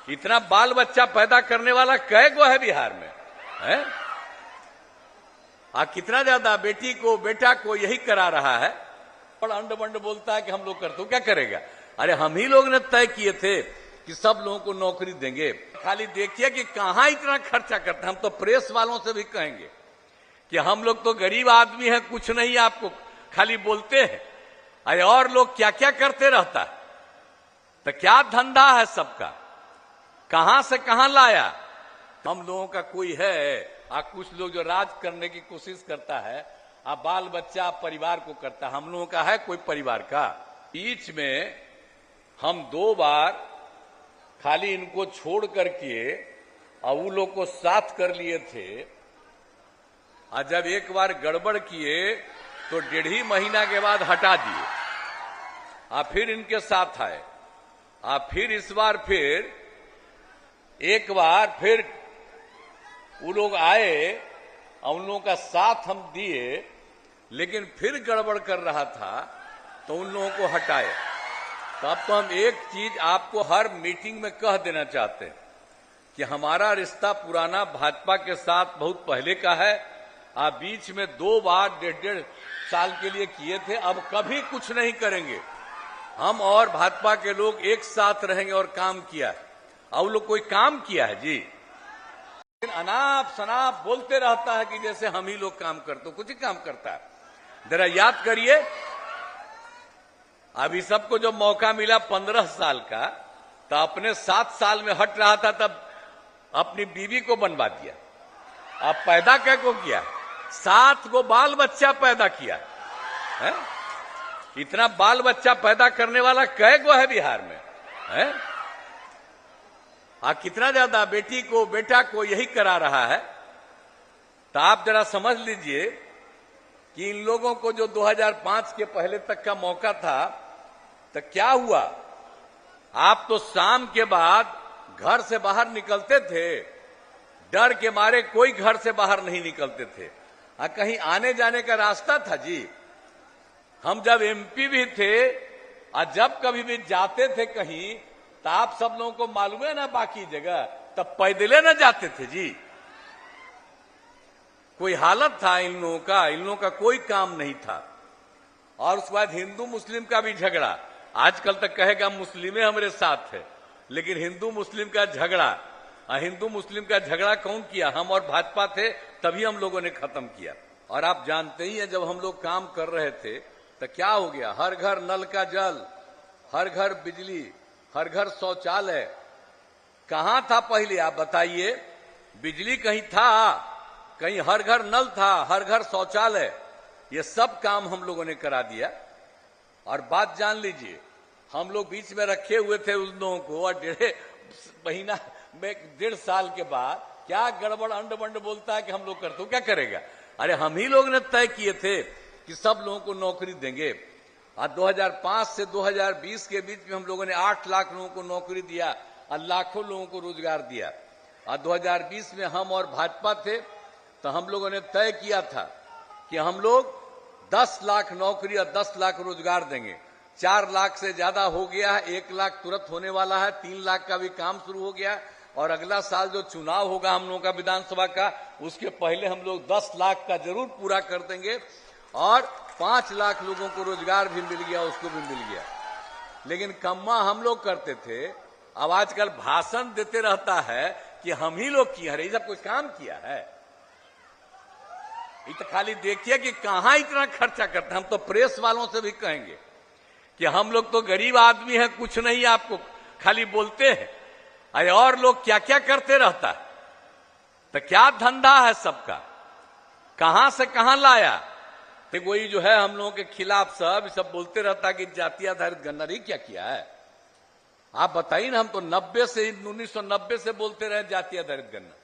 इतना बाल बच्चा पैदा करने वाला कै गो है बिहार में, है? कितना ज्यादा बेटी को बेटा को यही करा रहा है और अंड बंड बोलता है कि हम लोग करते हो, क्या करेगा? अरे हम ही लोग ने तय किए थे कि सब लोगों को नौकरी देंगे। खाली देखिए कि कहां इतना खर्चा करते हैं। हम तो प्रेस वालों से भी कहेंगे कि हम लोग तो गरीब आदमी हैं, कुछ नहीं आपको खाली बोलते हैं। अरे और लोग क्या क्या करते रहता है, तो क्या धंधा है सबका, कहां से कहां लाया? हम लोगों का कोई है कुछ लोग जो राज करने की कोशिश करता है, बाल बच्चा परिवार को करता है। हम लोगों का है कोई परिवार का? बीच में हम 2 बार खाली इनको छोड़ करके और वो लोग को साथ कर लिए थे, और जब एक बार गड़बड़ किए तो 1.5 महीना के बाद हटा दिए, फिर इनके साथ आए, फिर इस बार फिर एक बार फिर वो लोग आए और उन लोगों का साथ हम दिए, लेकिन फिर गड़बड़ कर रहा था तो उन लोगों को हटाए। तो अब तो हम एक चीज आपको हर मीटिंग में कह देना चाहते हैं कि हमारा रिश्ता पुराना भाजपा के साथ बहुत पहले का है। आप बीच में 2 बार 1.5 साल के लिए किए थे, अब कभी कुछ नहीं करेंगे। हम और भाजपा के लोग एक साथ रहेंगे और काम किया है। और लोग कोई काम किया है जी? अनाप शनाप बोलते रहता है कि जैसे हम ही लोग काम करते हो, कुछ ही काम करता है। जरा याद करिए, अभी सबको जो मौका मिला 15 साल का, तो अपने 7 साल में हट रहा था, तब अपनी बीवी को बनवा दिया। अब पैदा क्या को किया? 7 गो बाल बच्चा पैदा किया है? इतना बाल बच्चा पैदा करने वाला कै गो है बिहार में, है? कितना ज्यादा बेटी को बेटा को यही करा रहा है। तो आप जरा समझ लीजिए कि इन लोगों को जो 2005 के पहले तक का मौका था, तो क्या हुआ? आप तो शाम के बाद घर से बाहर निकलते थे, डर के मारे कोई घर से बाहर नहीं निकलते थे। कहीं आने जाने का रास्ता था जी? हम जब एमपी भी थे और जब कभी भी जाते थे कहीं, तो आप सब लोगों को मालूम है ना, बाकी जगह तब पैदले न जाते थे जी। कोई हालत था इन लोगों का कोई काम नहीं था। और उसके बाद हिंदू मुस्लिम का भी झगड़ा। आजकल तक कहेगा मुस्लिमें हमारे साथ है, लेकिन हिंदू मुस्लिम का झगड़ा, हिंदू मुस्लिम का झगड़ा कौन किया? हम और भाजपा थे, तभी हम लोगों ने खत्म किया। और आप जानते ही हैं, जब हम लोग काम कर रहे थे तो क्या हो गया? हर घर नल का जल, हर घर बिजली, हर घर शौचालय। कहां था पहले आप बताइए? बिजली कहीं था, कहीं हर घर नल था, हर घर शौचालय। ये सब काम हम लोगों ने करा दिया। और बात जान लीजिए, हम लोग बीच में रखे हुए थे उन लोगों को, और 1.5 महीना में 1.5 साल के बाद क्या गड़बड़ अंड बंड बोलता है कि हम लोग करते हो, क्या करेगा? अरे हम ही लोग ने तय किए थे कि सब लोगों को नौकरी देंगे। 2005 से 2020 के बीच में हम लोगों ने 8 लाख लोगों को नौकरी दिया और लाखों लोगों को रोजगार दिया। और 2020 में हम और भाजपा थे, तो हम लोगों ने तय किया था कि हम लोग 10 लाख नौकरी और 10 लाख रोजगार देंगे। 4 लाख से ज्यादा हो गया है, 1 लाख तुरंत होने वाला है, 3 लाख का भी काम शुरू हो गया। और अगला साल जो चुनाव होगा हम लोगों का विधानसभा का, उसके पहले हम लोग 10 लाख का जरूर पूरा कर देंगे। और 5 लाख लोगों को रोजगार भी मिल गया, उसको भी मिल गया। लेकिन कम्मा हम लोग करते थे। अब आजकल भाषण देते रहता है कि हम ही लोग किए हैं, ये सब कोई काम किया है? ये तो खाली देखिए कि कहां इतना खर्चा करते हैं। हम तो प्रेस वालों से भी कहेंगे कि हम लोग तो गरीब आदमी हैं, कुछ नहीं आपको खाली बोलते हैं। अरे और लोग क्या क्या करते रहता है, तो क्या धंधा है सबका, कहां से कहां लाया? तो वही जो है हम लोगों के खिलाफ सब बोलते रहता है कि जाति आधारित गणना नहीं क्या किया है। आप बताइए ना, हम तो 1990 से बोलते रहे जाति आधारित गणना।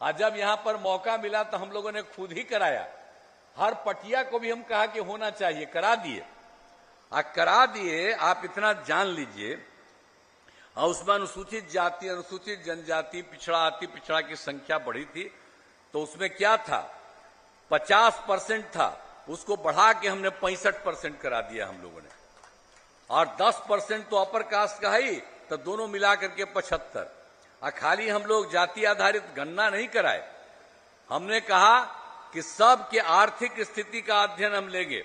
और जब यहां पर मौका मिला तो हम लोगों ने खुद ही कराया। हर पटिया को भी हम कहा कि होना चाहिए, करा दिए। करा दिए। आप इतना जान लीजिए, और उसमें अनुसूचित जाति, अनुसूचित जनजाति, पिछड़ा अति पिछड़ा की संख्या बढ़ी थी। तो उसमें क्या था, 50% था, उसको बढ़ा के हमने 65% करा दिया हम लोगों ने। और 10% तो अपर कास्ट का ही, तो दोनों मिला करके 75। और खाली हम लोग जाति आधारित गणना नहीं कराए, हमने कहा कि सबके आर्थिक स्थिति का अध्ययन हम लेंगे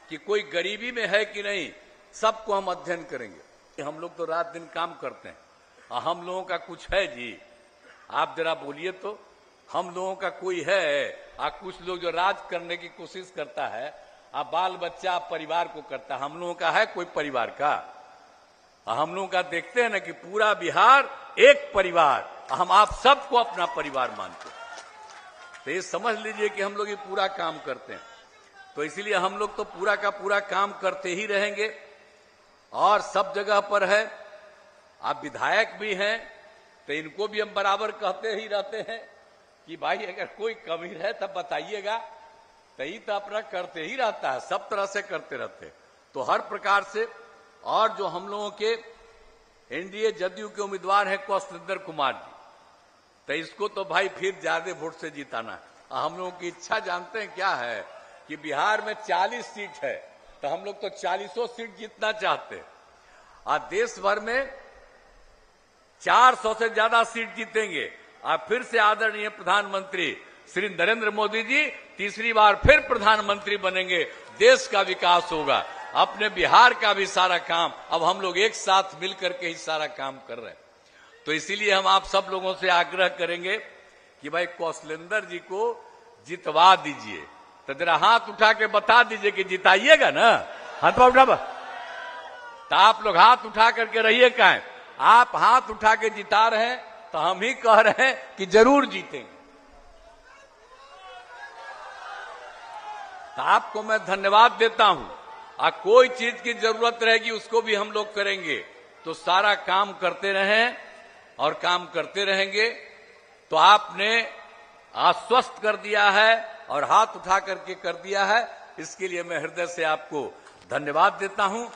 कि कोई गरीबी में है कि नहीं, सबको हम अध्ययन करेंगे। हम लोग तो रात दिन काम करते हैं और हम लोगों का कुछ है जी? आप जरा बोलिए तो, हम लोगों का कोई है? कुछ लोग जो राज करने की कोशिश करता है, बाल बच्चा परिवार को करता है, हम लोगों का है कोई परिवार का? हम लोगों का देखते हैं ना कि पूरा बिहार एक परिवार, हम आप सबको अपना परिवार मानते हैं। तो ये समझ लीजिए कि हम लोग ये पूरा काम करते हैं। तो इसलिए हम लोग तो पूरा का पूरा काम करते ही रहेंगे और सब जगह पर है। आप विधायक भी हैं तो इनको भी हम बराबर कहते ही रहते हैं कि भाई अगर कोई कमी है तब बताइएगा। तो ये तो अपना करते ही रहता है, सब तरह से करते रहते हैं। तो हर प्रकार से, और जो हम लोगों के एनडीए जदयू के उम्मीदवार हैं कौशलेंद्र कुमार जी, तो इसको तो भाई फिर ज्यादा वोट से जिताना है। हम लोगों की इच्छा जानते हैं क्या है कि बिहार में 40 सीट है, तो हम लोग तो 40 सीट जीतना चाहते हैं और देश भर में 400 से ज्यादा सीट जीतेंगे। और फिर से आदरणीय प्रधानमंत्री श्री नरेंद्र मोदी जी तीसरी बार फिर प्रधानमंत्री बनेंगे, देश का विकास होगा। अपने बिहार का भी सारा काम अब हम लोग एक साथ मिलकर के ही सारा काम कर रहे हैं। तो इसीलिए हम आप सब लोगों से आग्रह करेंगे कि भाई कौशलेंद्र जी को जितवा दीजिए। तो जरा हाथ उठा के बता दीजिए कि जिताइएगा ना। हाथ उठा, तो आप लोग हाथ उठा करके रहिए। कहें आप हाथ उठा के जिता रहे हैं तो हम ही कह रहे हैं कि जरूर जीतेंगे। तो आपको मैं धन्यवाद देता हूं। और कोई चीज की जरूरत रहेगी उसको भी हम लोग करेंगे। तो सारा काम करते रहें और काम करते रहेंगे। तो आपने आश्वस्त कर दिया है और हाथ उठा करके कर दिया है, इसके लिए मैं हृदय से आपको धन्यवाद देता हूं।